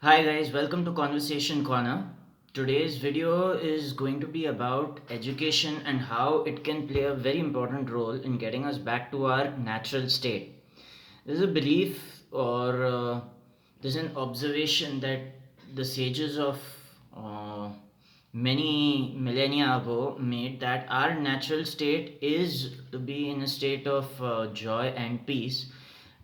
Hi guys, welcome to Conversation Corner. Today's video is going to be about education and how it can play a very important role in getting us back to our natural state. There's a belief or there's an observation that the sages of uh, many millennia ago made that our natural state is to be in a state of joy and peace,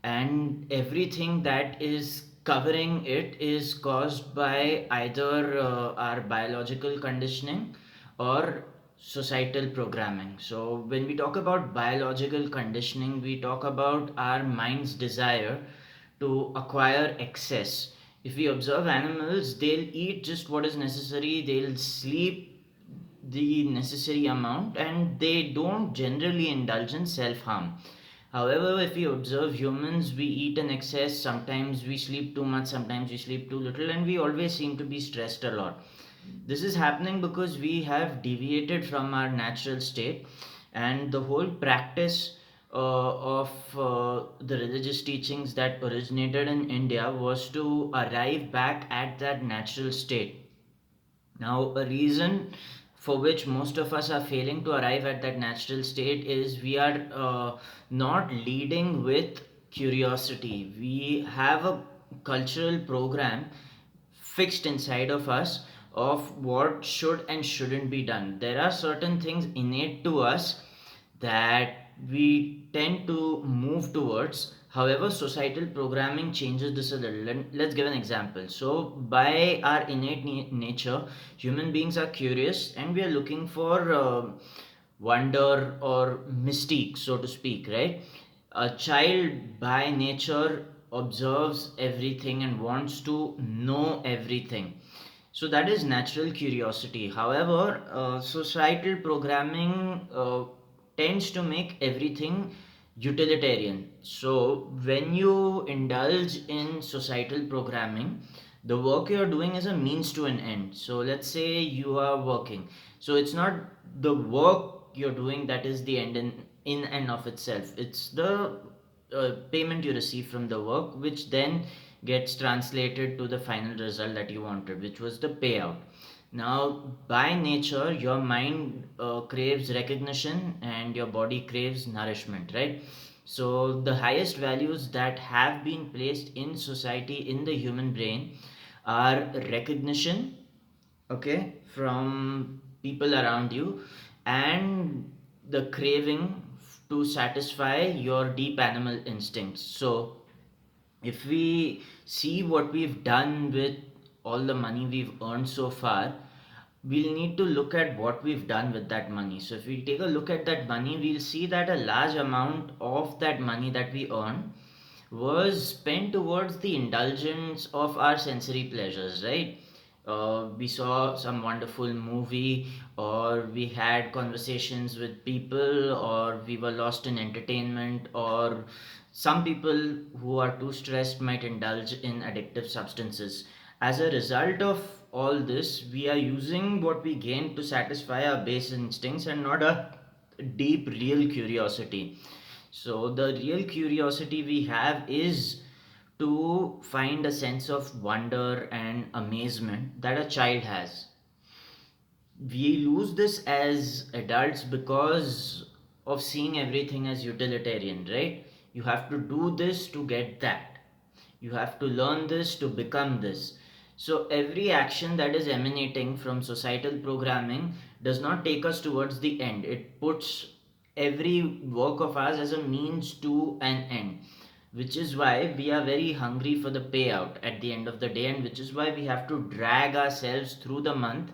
and everything that is covering it is caused by either our biological conditioning or societal programming. So when we talk about biological conditioning, we talk about our mind's desire to acquire excess. If we observe animals, they'll eat just what is necessary, they'll sleep the necessary amount, and they don't generally indulge in self harm. However, if we observe humans, we eat in excess, sometimes we sleep too much, sometimes we sleep too little, and we always seem to be stressed a lot. This is happening because we have deviated from our natural state, and the whole practice of the religious teachings that originated in India was to arrive back at that natural state. Now, a reason for which most of us are failing to arrive at that natural state is we are not leading with curiosity. We have a cultural program fixed inside of us of what should and shouldn't be done. There are certain things innate to us that we tend to move towards. However, societal programming changes this a little. Let's give an example. So, by our innate nature, human beings are curious and we are looking for wonder or mystique, so to speak, right? A child by nature observes everything and wants to know everything. So that is natural curiosity. However, societal programming tends to make everything utilitarian. So when you indulge in societal programming, the work you're doing is a means to an end. So let's say you are working. So it's not the work you're doing that is the end in and of itself. It's the payment you receive from the work, which then gets translated to the final result that you wanted, which was the payout. Now, by nature, your mind craves recognition and your body craves nourishment, right? So, the highest values that have been placed in society, in the human brain, are recognition, okay, from people around you, and the craving to satisfy your deep animal instincts. So, if we see what we've done with all the money we've earned so far, we'll need to look at what we've done with that money. So, if we take a look at that money, we'll see that a large amount of that money that we earn was spent towards the indulgence of our sensory pleasures, right? We saw some wonderful movie, or we had conversations with people, or we were lost in entertainment, or some people who are too stressed might indulge in addictive substances. As a result of all this, we are using what we gain to satisfy our base instincts and not a deep, real curiosity. So, the real curiosity we have is to find a sense of wonder and amazement that a child has. We lose this as adults because of seeing everything as utilitarian, right? You have to do this to get that. You have to learn this to become this. So, every action that is emanating from societal programming does not take us towards the end. It puts every work of ours as a means to an end, which is why we are very hungry for the payout at the end of the day, and which is why we have to drag ourselves through the month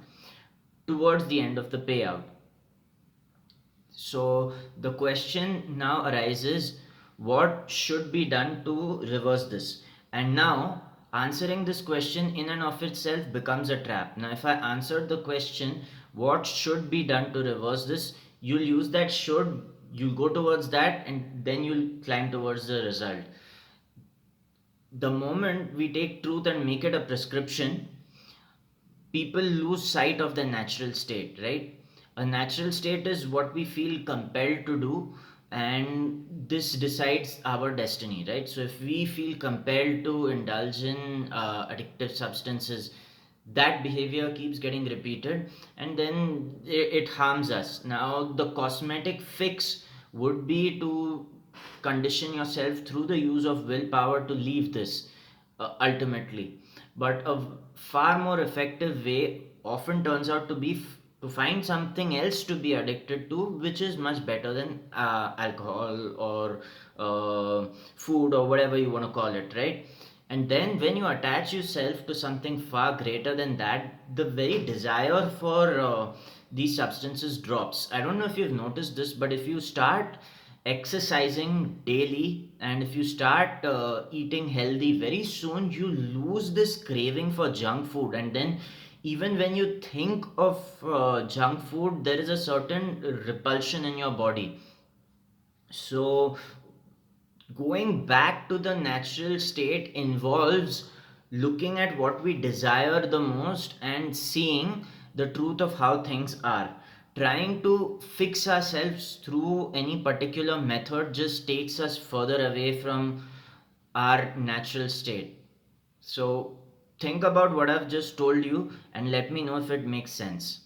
towards the end of the payout. So the question now arises, what should be done to reverse this? And now answering this question in and of itself becomes a trap. Now, if I answered the question, what should be done to reverse this, you'll use that should, you'll go towards that, and then you'll climb towards the result. The moment we take truth and make it a prescription, people lose sight of the natural state, right? A natural state is what we feel compelled to do, and this decides our destiny, right? So if we feel compelled to indulge in addictive substances, that behavior keeps getting repeated, and then it harms us. Now the cosmetic fix would be to condition yourself through the use of willpower to leave this, ultimately. But a far more effective way often turns out to be to find something else to be addicted to, which is much better than alcohol or food or whatever you want to call it, right? And then when you attach yourself to something far greater than that, the very desire for these substances drops. I don't know if you've noticed this, but if you start exercising daily and if you start eating healthy, very soon you lose this craving for junk food. And then even when you think of junk food, there is a certain repulsion in your body. So going back to the natural state involves looking at what we desire the most and seeing the truth of how things are. Trying to fix ourselves through any particular method just takes us further away from our natural state. So, think about what I've just told you and let me know if it makes sense.